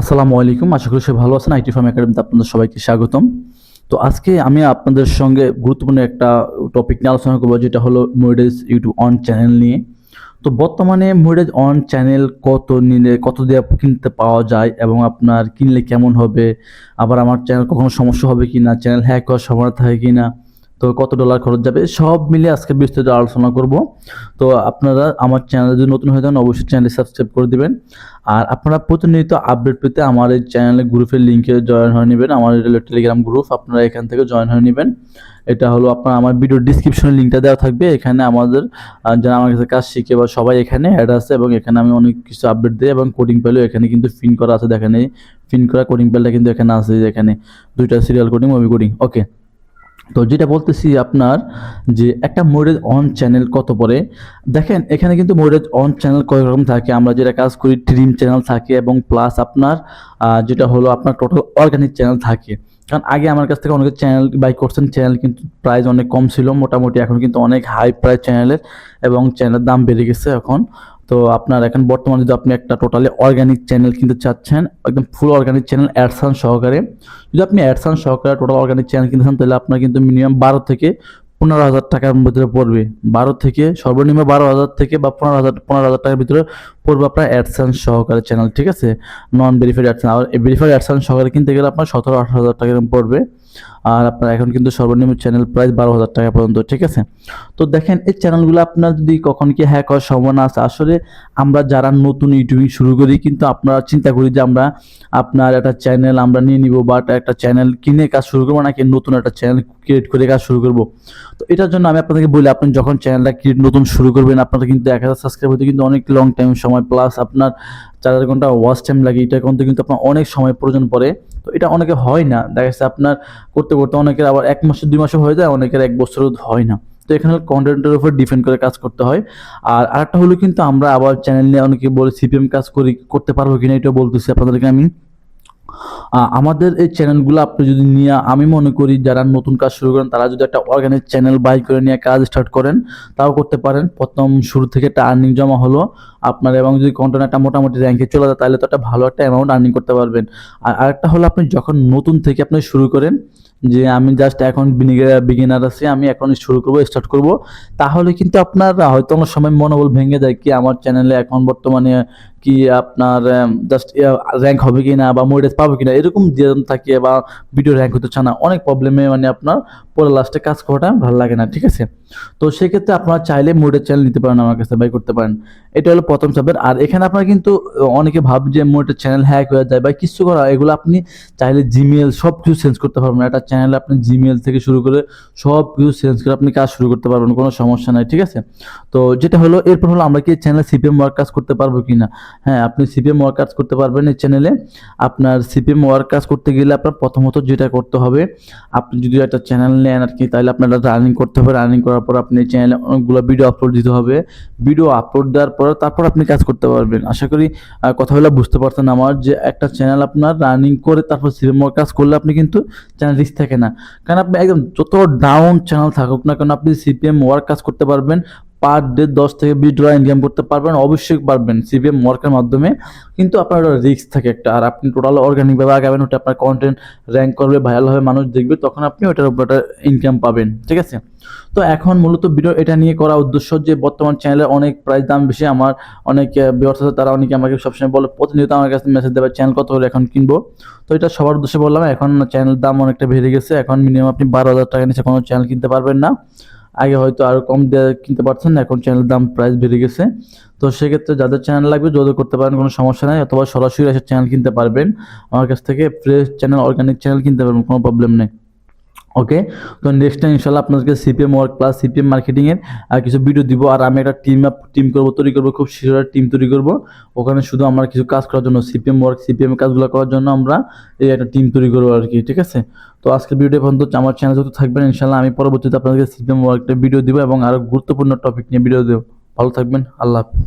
আসসালামু আলাইকুম। আশা করি সবাই ভালো আছেন। আইটি ফার্ম একাডেমিতে আপনাদের সবাইকে স্বাগতম। তো আজকে আমি আপনাদের সঙ্গে গুরুত্বপূর্ণ একটা টপিক নিয়ে আলোচনা করব, যেটা হলো মনিটাইজ ইউটিউব অন চ্যানেল নিয়ে। তো বর্তমানে মনিটাইজ অন চ্যানেল কত নিলে কত দিয়ে কিনতে পাওয়া যায় এবং আপনার কিনলে কেমন হবে? আবার আমার চ্যানেল কখনো সমস্যা হবে কিনা? চ্যানেল হ্যাক হওয়ার সম্ভাবনা থাকে কিনা? তো কত ডলার খরচ যাবে? সব মিলিয়ে আজকে বিস্তারিত আলোচনা করব। তো আপনারা আমার চ্যানেলে যদি নতুন হয়ে যান অবশ্যই চ্যানেলটি সাবস্ক্রাইব করে দিবেন। আর আপনারা প্রতিনিয়ত আপডেট পেতে আমার এই চ্যানেলে গ্রুপের লিঙ্কে জয়েন হয়ে নেবেন। আমার এটা হলো টেলিগ্রাম গ্রুপ, আপনারা এখান থেকে জয়েন হয়ে নেবেন। এটা হলো আপনার আমার ভিডিও ডিসক্রিপশনে লিঙ্কটা দেওয়া থাকবে। এখানে আমাদের যারা আমার কাছে কাজ শিখে বা সবাই এখানে অ্যাড আছে এবং এখানে আমি অনেক কিছু আপডেট দিই এবং কোডিং ফাইলও এখানে কিন্তু পিন করা আছে। দেখেন এই পিন করা কোডিং ফাইলটা কিন্তু এখানে আছে, এখানে দুইটা সিরিয়াল কোডিং মুভি কোডিং। ওকে, তো যেটা বলতেছি আপনার যে একটা মনিটাইজ অন চ্যানেল কত পড়ে, দেখেন এখানে কিন্তু মনিটাইজ অন চ্যানেল কয়েক রকম থাকে। আমরা যেটা কাজ করি ড্রিম চ্যানেল থাকে এবং প্লাস আপনার যেটা হলো আপনার টোটাল অর্গানিক চ্যানেল থাকে। কারণ আগে আমার কাছ থেকে অনেকে চ্যানেল বাই করছেন, চ্যানেল কিন্তু প্রাইস অনেক কম ছিল মোটামুটি, এখন কিন্তু অনেক হাই প্রাইস চ্যানেলের এবং চ্যানেলের দাম বেড়ে গেছে এখন। তো আপনার এখন বর্তমানে যদি আপনি একটা টোটালি অর্গানিক চ্যানেল কিনতে চাচ্ছেন, একদম ফুল অর্গানিক চ্যানেল অ্যাডসান সহকারে, যদি আপনি অ্যাডসান সহকারে টোটাল অর্গানিক চ্যানেল কিনতে চান তাহলে আপনার কিন্তু মিনিমাম 12 থেকে 15 হাজার টাকার ভিতরে পড়বে। 12 থেকে সর্বনিম্ন 12 হাজার থেকে বা 15 হাজার টাকার ভিতরে পড়বে আপনার অ্যাডসেন্স সহকারে চ্যানেল, ঠিক আছে? নন ভেরিফাইড অ্যাডসেন্স। আর ভেরিফাইড অ্যাডসেন্স সহকারে কিনতে গেলে আপনার 17-18 হাজার টাকা এরকম পড়বে। আর আপনার এখন কিন্তু সর্বনিম্ন চ্যানেল প্রাইস 12 হাজার টাকা পর্যন্ত, ঠিক আছে? তো দেখেন এই চ্যানেলগুলো আপনার যদি কখন কি হ্যাক হওয়ার সম্ভাবনা আছে। আসলে আমরা যারা নতুন ইউটিউবিং শুরু করি কিন্তু আপনারা চিন্তা করি যে আমরা আপনার একটা চ্যানেল আমরা নিয়ে নিব, বাট একটা চ্যানেল কিনে কাজ শুরু করবো নাকি নতুন একটা চ্যানেল ক্রিয়েট করে কাজ শুরু করব। তো এটার জন্য আমি আপনাদেরকে বলি, আপনি যখন চ্যানেলটা ক্রিয়েট নতুন শুরু করবেন আপনার কিন্তু 1000 সাবস্ক্রাইব হতে কিন্তু অনেক লং টাইম সময়, প্লাস আপনার 4 ঘন্টা ওয়াচ টাইম লাগে। এটা করতে কিন্তু আপনার অনেক সময় প্রয়োজন পড়ে। তো এটা অনেকে হয় না, দেখা যাচ্ছে আপনার করতে করতে অনেকের আবার 1 মাসে 2 মাসে হয়ে যায়, অনেকের 1 বছরও হয় না। তো এখানে কন্টেন্টের উপর ডিপেন্ড করে কাজ করতে হয়। আর আরেকটা হলো কিন্তু আমরা আবার চ্যানেল নিয়ে অনেকে বলে সিপিএম কাজ করতে পারবো কিনা, এটা বলতেছি আপনাদেরকে আমি। আমাদের এই চ্যানেলগুলো আপনি যদি নিয়ে, আমি মনে করি যারা নতুন কাজ শুরু করেন তারা যদি একটা অর্গানিক চ্যানেল বাই করে নিয়ে কাজ স্টার্ট করেন তাও করতে পারেন। প্রথম শুরু থেকে একটা আর্নিং জমা হলো আপনার, এবং যদি কন্টেন্ট একটা মোটামুটি র্যাঙ্কে চলে যায় তাহলে তো একটা ভালো একটা অ্যামাউন্ট আর্নিং করতে পারবেন। আর আরেকটা হলো আপনি যখন নতুন থেকে আপনি শুরু করেন, যে আমি জাস্ট এখন বিগিনার আছি, আমি এখন শুরু করব স্টার্ট করব, তাহলে কিন্তু আপনার হয়তো অনেক সময় মনোবল ভেঙে যায় কি আমার চ্যানেলে এখন বর্তমানে কি আপনার জাস্ট র্যাঙ্ক হবে কিনা বা মনিটাইজ পাবো কিনা এরকম দ্বিধা থাকে, বা ভিডিও র্যাঙ্ক হতে চায় না, অনেক প্রবলেমে মানে আপনার পরে লাস্টে কাজ করাটা ভালো লাগে না, ঠিক আছে? তো সেক্ষেত্রে আপনারা চাইলে মনিটাইজ চ্যানেল নিতে পারেন, আমার কাছে বাই করতে পারেন। এটা হলো প্রথম চাপের। আর এখানে আপনারা কিন্তু অনেকে ভাব যে মনিটাইজ চ্যানেল হ্যাক হয়ে যায় বা কিছু করা, এগুলো আপনি চাইলে জিমেল সব কিছু চেঞ্জ করতে পারবেন। একটা চ্যানেলে আপনি জিমেল থেকে শুরু করে সব কিছু চেঞ্জ করে আপনি কাজ শুরু করতে পারবেন, কোনো সমস্যা নাই, ঠিক আছে? তো যেটা হলো এরপর হলো আমরা কি চ্যানেলে সিপিএম ওয়ার্ক কাজ করতে পারবো কিনা। হ্যাঁ, আপনি সিপিএম ওয়ার্ক কাজ করতে পারবেন এই চ্যানেলে। আপনার সিপিএম ওয়ার্ক কাজ করতে গেলে আপনার প্রথমত যেটা করতে হবে, আপনি যদি একটা চ্যানেল নেন আর কি, তাহলে আপনার রানিং করতে হবে। রানিং করার পর আপনি চ্যানেলে অনেকগুলো ভিডিও আপলোড দিতে হবে। ভিডিও আপলোড দেওয়ার পর তারপর আপনি কাজ করতে পারবেন। আশা করি কথাগুলো বুঝতে পারছেন আমার, যে একটা চ্যানেল আপনার রানিং করে তারপর সিপিএম ওয়ার্ক কাজ করলে আপনি কিন্তু চ্যানেল রিস্ক থাকে না। কারণ আপনি একদম যত ডাউন চ্যানেল থাকুক না কেন আপনি সিপিএম ওয়ার্ক কাজ করতে পারবেন। পার ডে 10 থেকে 20 ডলার ইনকাম করতে পারবেন, অবশ্যই পারবেন সিপিএম ওয়ার্কের মাধ্যমে। কিন্তু আপনার রিস্ক থাকে একটা, আর আপনি টোটাল অর্গানিকভাবে আগাবেন, ওটা আপনার কন্টেন্ট র্যাঙ্ক করবে, ভাইরাল হবে, মানুষ দেখবে, তখন আপনি ওটার উপর একটা ইনকাম পাবেন, ঠিক আছে? তো এখন মূলত ভিডিও এটা নিয়ে করা উদ্দেশ্য যে বর্তমান চ্যানেলে অনেক প্রাইস দাম বেশি। আমার অনেক ভিউয়ার্স আছে, তারা অনেকে আমাকে সবসময় বলে, প্রতিনিয়ত আমার কাছে মেসেজ দেবে চ্যানেল কত হলে এখন কিনবো। তো এটা সবার উদ্দেশ্যে বললাম, এখন চ্যানেল দাম অনেকটা বেড়ে গেছে, এখন মিনিমাম আপনি 12,000 টাকা নিচে কোনো চ্যানেল কিনতে পারবেন না। আগে হয়তো আরো কম দিয়ে কিনতে পারছেন, এখন চ্যানেল দাম প্রাইস বেড়ে গেছে। তো সেক্ষেত্রে যাদের চ্যানেল লাগবে যোগাযোগ করতে পারেন, কোনো সমস্যা নাই, অথবা সরাসরি এসে চ্যানেল কিনতে পারবেন আমার কাছ থেকে। ফ্রেশ চ্যানেল অর্গানিক চ্যানেল কিনতে পারবেন, কোনো প্রবলেম নেই। ওকে, তো নেক্সট টাইম ইনশাল্লাহ আপনাদেরকে সিপিএম ওয়ার্ক প্লাস সিপিএম মার্কেটিংয়ের কিছু ভিডিও দিব। আর আমি একটা টিম তৈরি করবো, খুব শীঘ্র টিম তৈরি করবো। ওখানে শুধু আমরা কিছু কাজ করার জন্য সিপিএম ওয়ার্ক সিপিএম কাজগুলো করার জন্য আমরা এই একটা টিম তৈরি করবো আর কি, ঠিক আছে? তো আজকের ভিডিও পর্যন্ত আমার চ্যানেল যত থাকবেন ইনশাল্লাহ আমি পরবর্তীতে আপনাদেরকে সিপিএম ওয়ার্কটা ভিডিও দিব এবং আরও গুরুত্বপূর্ণ টপিক নিয়ে ভিডিও দেবো। ভালো থাকবেন, আল্লাহ হাফেজ।